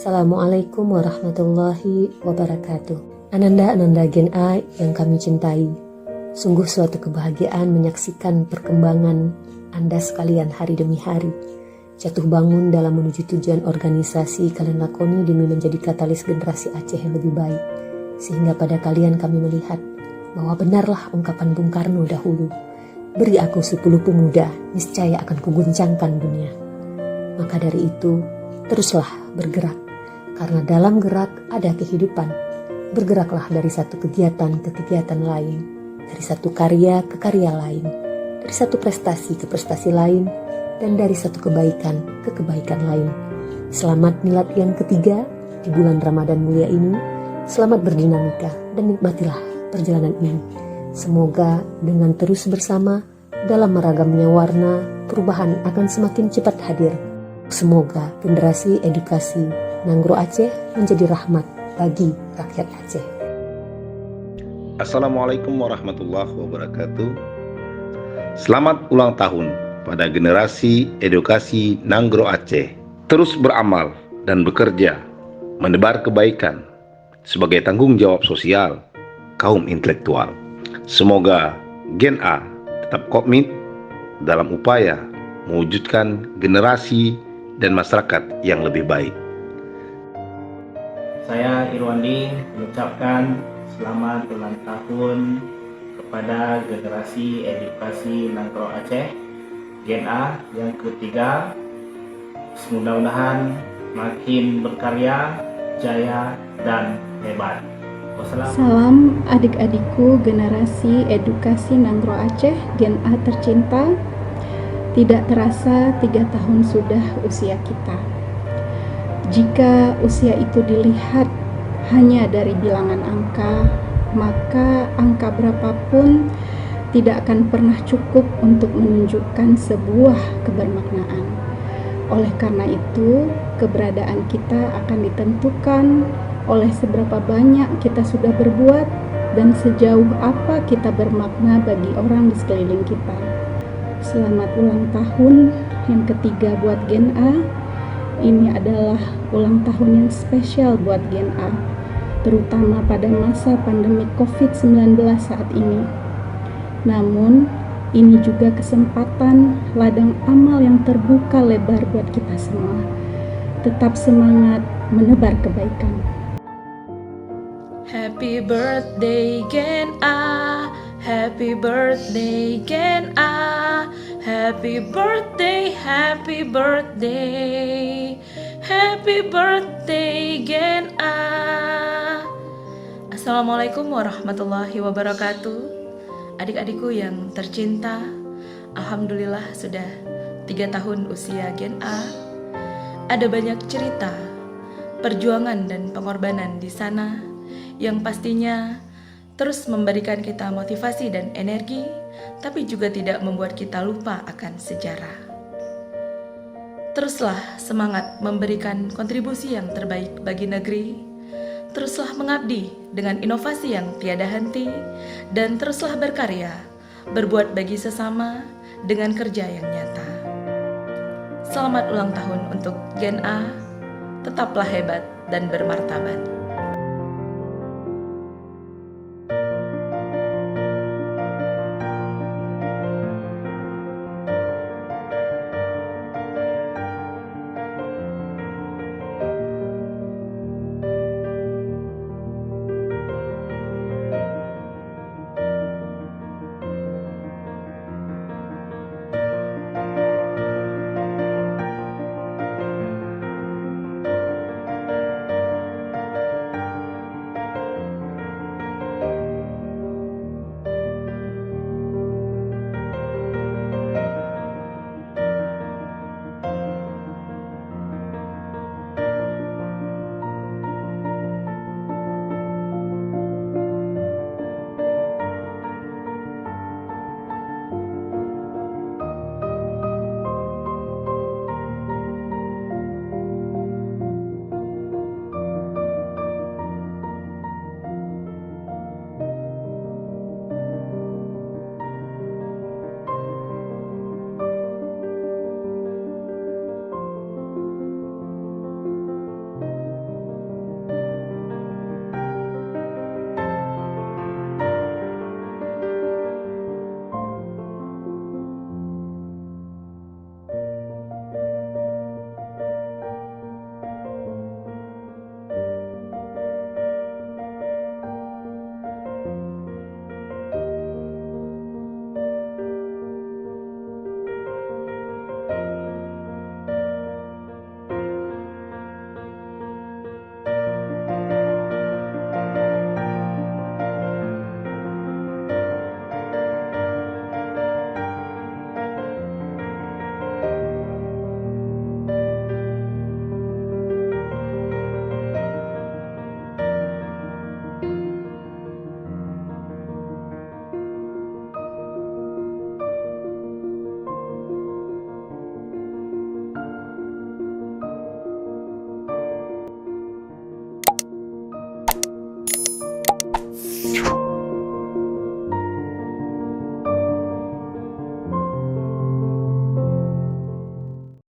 Assalamualaikum warahmatullahi wabarakatuh. Ananda Gen A yang kami cintai, sungguh suatu kebahagiaan menyaksikan perkembangan Anda sekalian hari demi hari. Jatuh bangun dalam menuju tujuan organisasi kalian lakoni demi menjadi katalis generasi Aceh yang lebih baik. Sehingga pada kalian kami melihat bahwa benarlah ungkapan Bung Karno dahulu, beri aku 10 pemuda, niscaya akan kuguncangkan dunia. Maka dari itu, teruslah bergerak. Karena dalam gerak ada kehidupan. Bergeraklah dari satu kegiatan ke kegiatan lain, dari satu karya ke karya lain, dari satu prestasi ke prestasi lain, dan dari satu kebaikan ke kebaikan lain. Selamat milad yang ketiga di bulan Ramadan mulia ini. Selamat berdinamika dan nikmatilah perjalanan ini. Semoga dengan terus bersama dalam meragamnya warna, perubahan akan semakin cepat hadir. Semoga generasi edukasi Nanggro Aceh menjadi rahmat bagi rakyat Aceh. Assalamualaikum warahmatullahi wabarakatuh. Selamat ulang tahun pada generasi edukasi Nanggro Aceh. Terus beramal dan bekerja, menebar kebaikan sebagai tanggung jawab sosial kaum intelektual. Semoga Gen A tetap komit dalam upaya mewujudkan generasi dan masyarakat yang lebih baik. Saya Irwandi mengucapkan selamat ulang tahun kepada generasi edukasi Nanggro Aceh Gen A yang ketiga. Mudah-mudahan makin berkarya, jaya, dan hebat. Salam adik-adikku generasi edukasi Nanggro Aceh Gen A tercinta. Tidak terasa 3 tahun sudah usia kita. Jika usia itu dilihat hanya dari bilangan angka, maka angka berapapun tidak akan pernah cukup untuk menunjukkan sebuah kebermaknaan. Oleh karena itu, keberadaan kita akan ditentukan oleh seberapa banyak kita sudah berbuat dan sejauh apa kita bermakna bagi orang di sekeliling kita. Selamat ulang tahun yang ketiga buat Gen A. Ini adalah ulang tahun yang spesial buat Gen A, terutama pada masa pandemi COVID-19 saat ini. Namun, ini juga kesempatan ladang amal yang terbuka lebar buat kita semua. Tetap semangat menebar kebaikan. Happy birthday Gen A, happy birthday Gen A, happy birthday, happy birthday, happy birthday Gen A. Assalamualaikum warahmatullahi wabarakatuh. Adik-adikku yang tercinta, alhamdulillah sudah 3 tahun usia Gen A. Ada banyak cerita, perjuangan dan pengorbanan di sana yang pastinya terus memberikan kita motivasi dan energi, tapi juga tidak membuat kita lupa akan sejarah. Teruslah semangat memberikan kontribusi yang terbaik bagi negeri, teruslah mengabdi dengan inovasi yang tiada henti, dan teruslah berkarya, berbuat bagi sesama dengan kerja yang nyata. Selamat ulang tahun untuk Gen A, tetaplah hebat dan bermartabat.